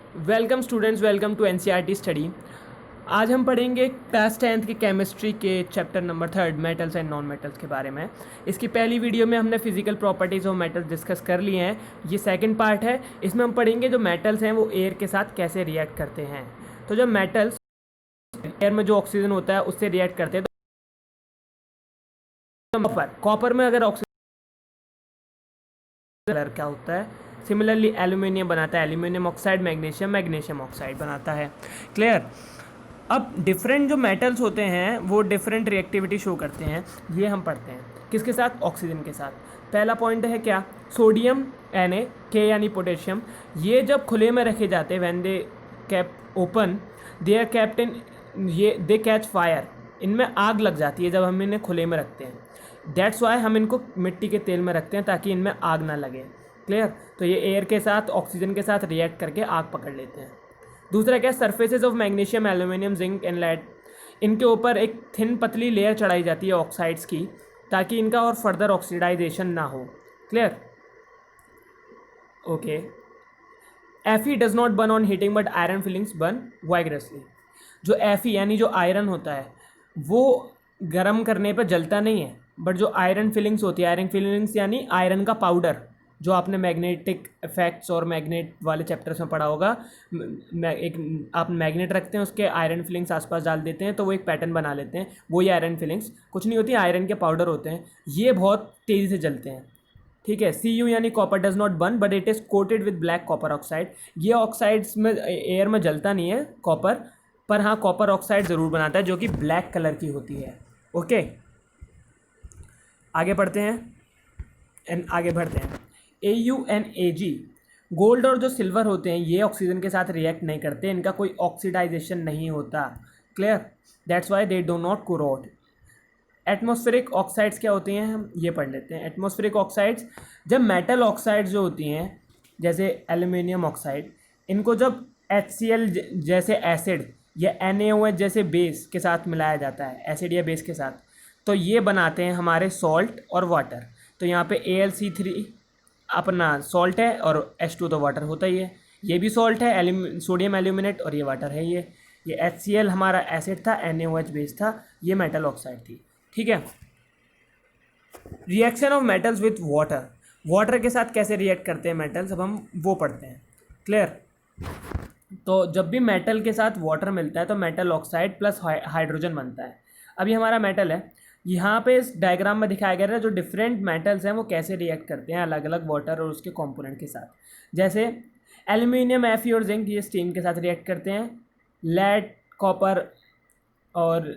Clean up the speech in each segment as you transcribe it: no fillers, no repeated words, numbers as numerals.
Welcome students, welcome to NCERT study. आज हम पढ़ेंगे क्लास 10th की केमिस्ट्री के chapter number 3 metals and non metals के बारे में। इसकी पहली वीडियो में हमने physical properties of metals discuss कर लिए हैं। ये सेकंड पार्ट है। इसमें हम पढ़ेंगे जो मेटल्स हैं वो एयर के साथ कैसे रिएक्ट करते हैं। तो जब मेटल्स एयर में जो ऑक्सीजन होता है उससे रिएक्ट करते हैं तो कॉपर में अगर ऑक्सीजन कलर क्या होता है, सिमिलरली एल्यूमिनियम बनाता है aluminium oxide, magnesium magnesium oxide बनाता है। क्लियर। अब डिफरेंट जो मेटल्स होते हैं वो डिफरेंट रिएक्टिविटी शो करते हैं। ये हम पढ़ते हैं किसके साथ, ऑक्सीजन के साथ। पहला पॉइंट है क्या, सोडियम Na के यानी पोटेशियम, ये जब खुले में रखे जाते हैं when they kept open they are kept in, ये दे कैच फायर, इनमें आग लग जाती है जब हम इन्हें खुले में रखते हैं। दैट्स वाई हम इनको मिट्टी के तेल में रखते हैं ताकि इनमें आग ना लगे। क्लियर। तो ये एयर के साथ ऑक्सीजन के साथ रिएक्ट करके आग पकड़ लेते हैं। दूसरा क्या, surfaces of magnesium aluminium zinc and lead, इनके ऊपर एक थिन पतली लेयर चढ़ाई जाती है ऑक्साइड्स की ताकि इनका और फर्दर ऑक्सीडाइजेशन ना हो। Clear. Okay. Fe does not burn on heating but iron filings burn vigorously. जो Fe यानी जो आयरन होता है वो गर्म करने पर जलता नहीं है, बट जो आयरन फिलिंग्स होती है, आयरन फिलिंग्स यानी आयरन का पाउडर, जो आपने मैग्नेटिक इफेक्ट्स और मैग्नेट वाले चैप्टर्स में पढ़ा होगा। एक आप मैग्नेट रखते हैं, उसके आयरन फिलिंग्स आसपास डाल देते हैं तो वो एक पैटर्न बना लेते हैं। वही आयरन फिलिंग्स कुछ नहीं होती, आयरन के पाउडर होते हैं। ये बहुत तेज़ी से जलते हैं। ठीक है। Cu यानी copper does not burn but it is coated with black copper oxide. ये ऑक्साइड्स में एयर में जलता नहीं है कॉपर, पर हाँ कॉपर ऑक्साइड ज़रूर बनाता है जो कि ब्लैक कलर की होती है। ओके, आगे बढ़ते हैं। AuNag, गोल्ड और जो सिल्वर होते हैं ये ऑक्सीजन के साथ रिएक्ट नहीं करते, इनका कोई ऑक्सीडाइजेशन नहीं होता। Clear. That's why they do not corrode. Atmospheric oxides क्या होती हैं, हम ये पढ़ लेते हैं। एटमॉस्फेरिक ऑक्साइड्स, जब मेटल ऑक्साइड्स जो होती हैं जैसे एल्यूमिनियम ऑक्साइड, इनको जब HCl जैसे एसिड या NaOH जैसे बेस के साथ मिलाया जाता है, एसिड या बेस के साथ, तो ये बनाते हैं हमारे सॉल्ट और वाटर। तो यहाँ पे AlC3 अपना सॉल्ट है और H2 तो वाटर होता ही है। ये भी सॉल्ट है, सोडियम एल्यूमिनेट, और ये वाटर है। ये HCl हमारा एसिड था, NaOH बेस था, ये मेटल ऑक्साइड थी। ठीक है। Reaction of metals with water, water के साथ कैसे रिएक्ट करते हैं मेटल्स, अब हम वो पढ़ते हैं। क्लियर। तो जब भी मेटल के साथ वाटर मिलता है तो मेटल ऑक्साइड प्लस हाइड्रोजन बनता है। अभी हमारा मेटल है, यहाँ पे इस डायग्राम में दिखाया गया है जो डिफरेंट मेटल्स हैं वो कैसे रिएक्ट करते हैं अलग अलग वाटर और उसके कंपोनेंट के साथ। जैसे एल्यूमिनियम, Fe और जिंक ये स्टीम के साथ रिएक्ट करते हैं। लेड, कॉपर और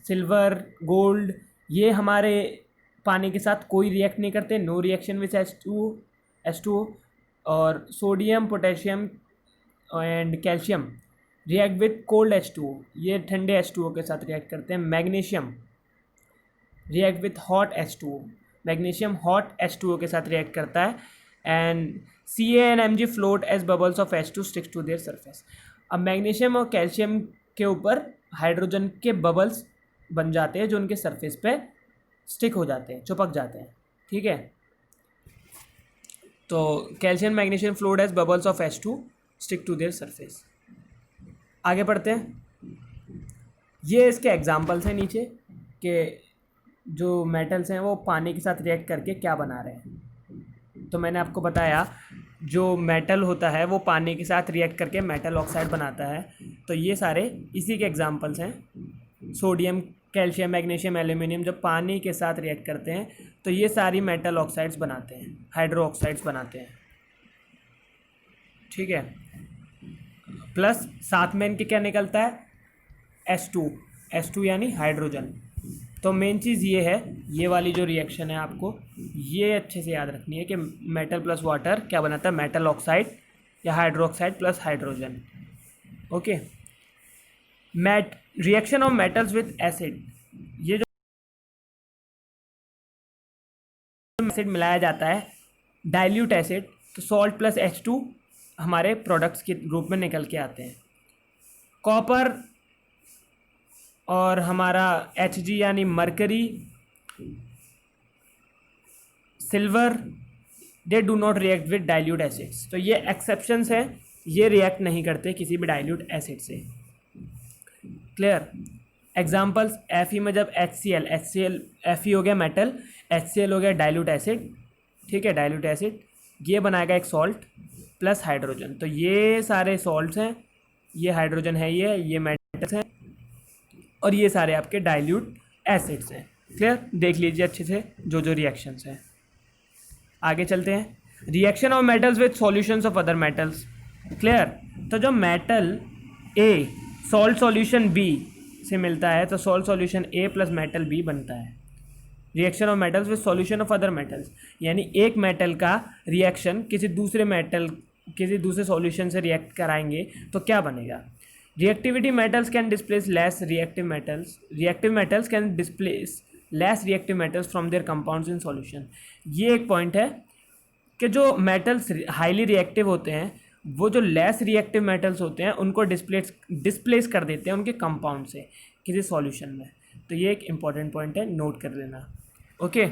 सिल्वर, गोल्ड, ये हमारे पानी के साथ कोई रिएक्ट नहीं करते, नो रिएक्शन विथ H2O। और sodium, potassium and calcium react with cold H2O, ये ठंडे H2O के साथ रिएक्ट करते हैं। Magnesium react with hot H2O, magnesium hot H2O के साथ रिएक्ट करता है। And Ca and Mg float as bubbles of H2 sticks to their surface. अब मैग्नीशियम और कैल्शियम के ऊपर हाइड्रोजन के बबल्स बन जाते हैं जो उनके सरफेस पे स्टिक हो जाते हैं, चिपक जाते हैं। ठीक है। तो calcium magnesium float as bubbles of H2 stick to their surface. आगे बढ़ते हैं। ये इसके एग्जाम्पल्स हैं नीचे के जो मेटल्स हैं वो पानी के साथ रिएक्ट करके क्या बना रहे हैं। तो मैंने आपको बताया जो मेटल होता है वो पानी के साथ रिएक्ट करके मेटल ऑक्साइड बनाता है। तो ये सारे इसी के एग्जांपल्स हैं। सोडियम, कैल्शियम, मैग्नीशियम, एल्यूमिनियम जब पानी के साथ रिएक्ट करते हैं तो ये सारी मेटल ऑक्साइड्स बनाते हैं, हाइड्रो ऑक्साइड्स बनाते हैं। ठीक है। प्लस साथ में इनके क्या निकलता है, H2 यानी हाइड्रोजन। तो मेन चीज़ ये है, ये वाली जो रिएक्शन है आपको ये अच्छे से याद रखनी है कि मेटल प्लस वाटर क्या बनाता है, मेटल ऑक्साइड या hydroxide plus hydrogen. Okay. Reaction of metals with acid, ये जो एसिड मिलाया जाता है डाइल्यूट एसिड, तो सॉल्ट प्लस H2 हमारे प्रोडक्ट्स के रूप में निकल के आते हैं। कॉपर और हमारा Hg यानी mercury, silver, they do not react with dilute acids. तो ये एक्सेप्शंस हैं ये रिएक्ट नहीं करते किसी भी डाइल्यूट एसिड से। क्लियर। एग्जांपल्स, Fe में जब HCl Fe हो गया मेटल, HCl हो गया डाइल्यूट एसिड, ठीक है, डाइल्यूट एसिड, ये बनाएगा एक सॉल्ट प्लस हाइड्रोजन। तो ये सारे सॉल्ट्स हैं, ये हाइड्रोजन है, ये मेटल्स हैं, और ये सारे आपके डाइल्यूट एसिड्स हैं। क्लियर, देख लीजिए अच्छे से जो जो रिएक्शंस हैं। आगे चलते हैं, reaction of metals with solutions of other metals. Clear. तो जो metal A salt solution B से मिलता है तो salt solution A plus metal B बनता है। Reaction of metals with solution of other metals, यानी एक मेटल का रिएक्शन किसी दूसरे सॉल्यूशन से रिएक्ट कराएंगे तो क्या बनेगा। Reactivity metals can displace less reactive metals can displace less reactive metals from there compounds in solution. ये एक पॉइंट है कि जो मेटल्स हाईली रिएक्टिव होते हैं वो जो लेस रिएक्टिव मेटल्स होते हैं उनको डिस्प्लेस कर देते हैं उनके कंपाउंड से किसी सॉल्यूशन में। तो ये एक इम्पॉर्टेंट पॉइंट है, नोट कर लेना। ओके,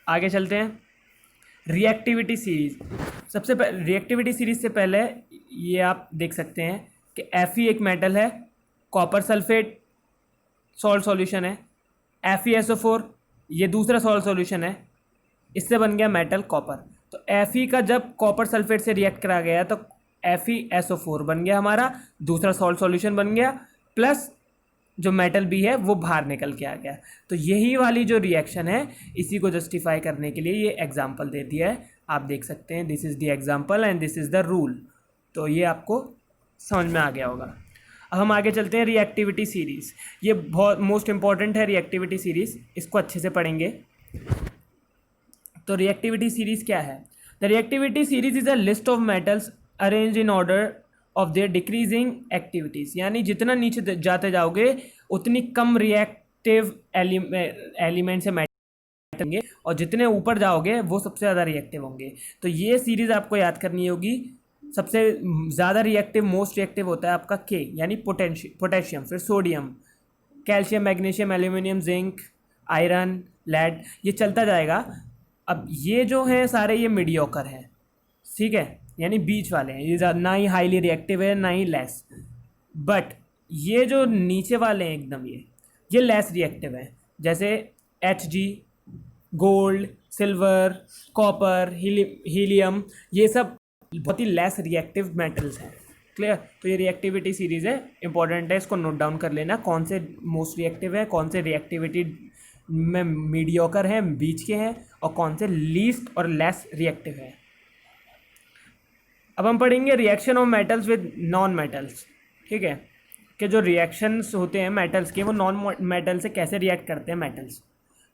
आगे चलते हैं। रिएक्टिविटी सीरीज, सबसे पहले रिएक्टिविटी सीरीज से पहले ये आप देख सकते हैं कि Fe एक मेटल है, कॉपर सल्फेट सॉल्ट सॉल्यूशन है, FeSO4 ये दूसरा सॉल्ट सॉल्यूशन है, इससे बन गया मेटल कॉपर। तो Fe का जब कॉपर सल्फेट से रिएक्ट करा गया तो FeSO4 बन गया हमारा, दूसरा सॉल्ट सॉल्यूशन बन गया, प्लस जो मेटल भी है वो बाहर निकल के आ गया। तो यही वाली जो रिएक्शन है इसी को जस्टिफाई करने के लिए ये एग्जांपल दे दिया है, आप देख सकते हैं, this is the example and this is the rule. तो ये आपको समझ में आ गया होगा। अब हम आगे चलते हैं, रिएक्टिविटी सीरीज़, ये बहुत मोस्ट इंपॉर्टेंट है रिएक्टिविटी सीरीज़, इसको अच्छे से पढ़ेंगे। तो रिएक्टिविटी सीरीज़ क्या है। The reactivity series is a list of metals arrange in order of their decreasing activities, यानी जितना नीचे जाते जाओगे उतनी कम रिएक्टिव एलिमेंट से मेटल होंगे और जितने ऊपर जाओगे वो सबसे ज़्यादा रिएक्टिव होंगे। तो ये सीरीज़ आपको याद करनी होगी। सबसे ज़्यादा रिएक्टिव मोस्ट रिएक्टिव होता है आपका K यानी पोटेशियम, फिर sodium, calcium, magnesium, aluminium, zinc, iron, lead, ये चलता जाएगा। अब ये जो हैं सारे ये मीडियोकर हैं, ठीक है, यानी बीच वाले हैं, ये ना ही हाईली रिएक्टिव है ना ही लेस। बट ये जो नीचे वाले हैं एकदम ये लेस रिएक्टिव हैं, जैसे Hg, gold, silver, copper, helium, ये सब बहुत ही लेस रिएक्टिव मेटल्स हैं। क्लियर। तो ये रिएक्टिविटी सीरीज़ है, इंपॉर्टेंट है, इसको नोट डाउन कर लेना, कौन से मोस्ट रिएक्टिव है, कौन से रिएक्टिविटी में मीडियोकर हैं, बीच के हैं, और कौन से लीस्ट और लेस रिएक्टिव है। अब हम पढ़ेंगे reaction of metals with non metals, ठीक है, कि जो रिएक्शंस होते हैं मेटल्स के वो नॉन मेटल से कैसे रिएक्ट करते हैं मेटल्स।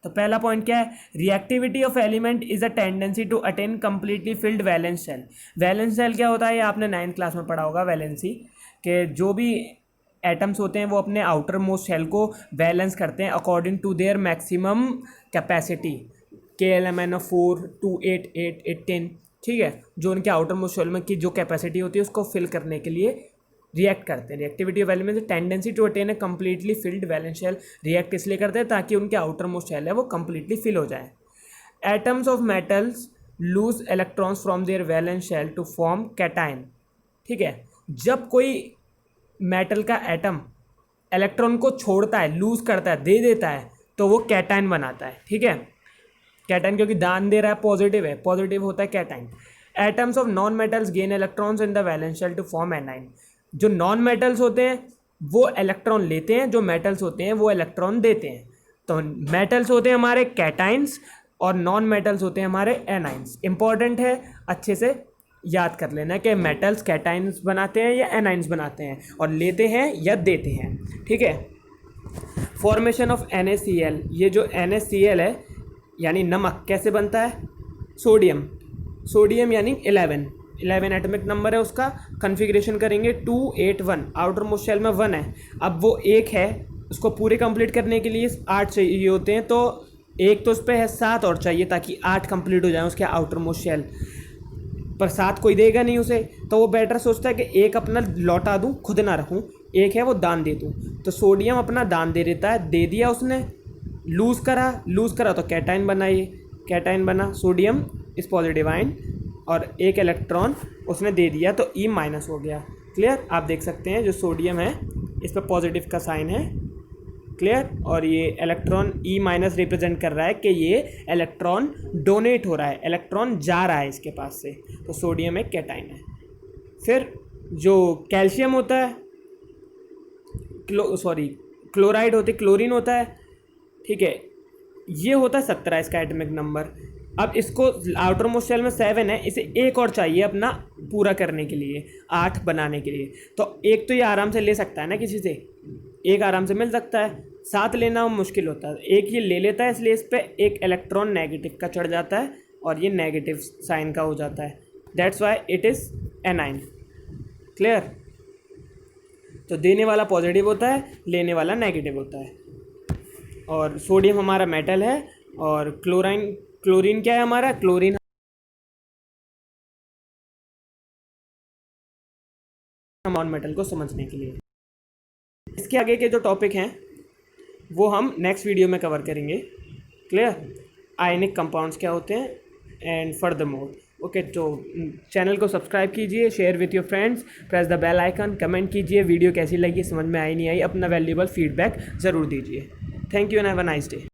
तो पहला पॉइंट क्या है, reactivity of element is a tendency to attain completely filled valence shell. Valence shell क्या होता है, ये आपने 9th क्लास में पढ़ा होगा, वैलेंसी, के जो भी एटम्स होते हैं वो अपने आउटर मोस्ट शेल को बैलेंस करते हैं according to their maximum capacity, KLMNO4 2 8 8 8 10, ठीक है, जो उनके आउटर मोस्ट शेल में की जो कैपेसिटी होती है उसको फिल करने के लिए रिएक्ट करते हैं। Reactivity of elements tendency to attain a completely filled valence shell, react इसलिए करते हैं ताकि उनके आउटर मोस्ट शेल है वो कम्प्लीटली फिल हो जाए। Atoms of metals lose electrons from their valence shell to form cation, ठीक है, जब कोई मेटल का एटम इलेक्ट्रॉन को छोड़ता है, लूज करता है, दे देता है, तो वो कैटायन बनाता है, ठीक है, कैटायन क्योंकि दान दे रहा है, पॉजिटिव होता है cation. Atoms of non metals gain electrons in the valence shell to form anion, जो नॉन मेटल्स होते हैं वो इलेक्ट्रॉन लेते हैं, जो मेटल्स होते हैं वो इलेक्ट्रॉन देते हैं। तो मेटल्स होते हैं हमारे कैटाइंस और नॉन मेटल्स होते हैं हमारे एनाइंस। इंपॉर्टेंट है, अच्छे से याद कर लेना कि मेटल्स कैटाइंस बनाते हैं या एनाइंस बनाते हैं और लेते हैं या देते हैं, ठीक है। फॉर्मेशन ऑफ NaCl, ये जो NaCl है यानी नमक कैसे बनता है, सोडियम यानी 11 एटॉमिक नंबर है उसका, कन्फिग्रेशन करेंगे 281, आउटर मोस्ट शेल में 1 है। अब वो एक है, उसको पूरे कंप्लीट करने के लिए 8 चाहिए होते हैं, तो एक तो उस पर है 7 और चाहिए ताकि 8 कंप्लीट हो जाए उसके आउटर मोस्ट शेल पर। 7 कोई देगा नहीं उसे, तो वो बेटर सोचता है कि एक अपना लौटा दूँ, खुद ना रखूँ, एक है वो दान दे दूँ। तो सोडियम अपना दान दे देता है, दे दिया उसने, लूज़ करा तो कैटाइन बना, ये कैटाइन बना, सोडियम इस पॉजिटिव आयन और एक इलेक्ट्रॉन उसने दे दिया तो ई माइनस हो गया। क्लियर? आप देख सकते हैं जो सोडियम है इस पर पॉजिटिव का साइन है। क्लियर? और ये इलेक्ट्रॉन ई माइनस रिप्रेजेंट कर रहा है कि ये इलेक्ट्रॉन डोनेट हो रहा है, इलेक्ट्रॉन जा रहा है इसके पास से, तो सोडियम एक कैटाइन है। फिर जो कैल्शियम होता है, क्लोराइड होते, क्लोरीन होता है, ठीक है, ये होता है 17 इसका एटॉमिक नंबर। अब इसको आउटर मोस्ट शेल में 7 है, इसे एक और चाहिए अपना पूरा करने के लिए, 8 बनाने के लिए। तो एक तो ये आराम से ले सकता है ना, किसी से एक आराम से मिल सकता है, 7 लेना मुश्किल होता है, एक ये ले लेता है, इसलिए इस पर एक इलेक्ट्रॉन नेगेटिव का चढ़ जाता है और ये नेगेटिव साइन का हो जाता है। That's why it is A9. Clear? तो देने वाला पॉजिटिव होता है, लेने वाला नेगेटिव होता है। और सोडियम हमारा मेटल है और क्लोरीन क्या है हमारा? क्लोरीन नॉन मेटल को समझने के लिए। इसके आगे के जो टॉपिक हैं वो हम नेक्स्ट वीडियो में कवर करेंगे। क्लियर? आयनिक कंपाउंड्स क्या होते हैं एंड फर्दरमोर। ओके, तो चैनल को सब्सक्राइब कीजिए, share with your friends, press the bell icon, comment कीजिए वीडियो कैसी लगी, समझ में आई नहीं आई, अपना वैल्यूएबल फीडबैक ज़रूर दीजिए। Thank you and have a nice day.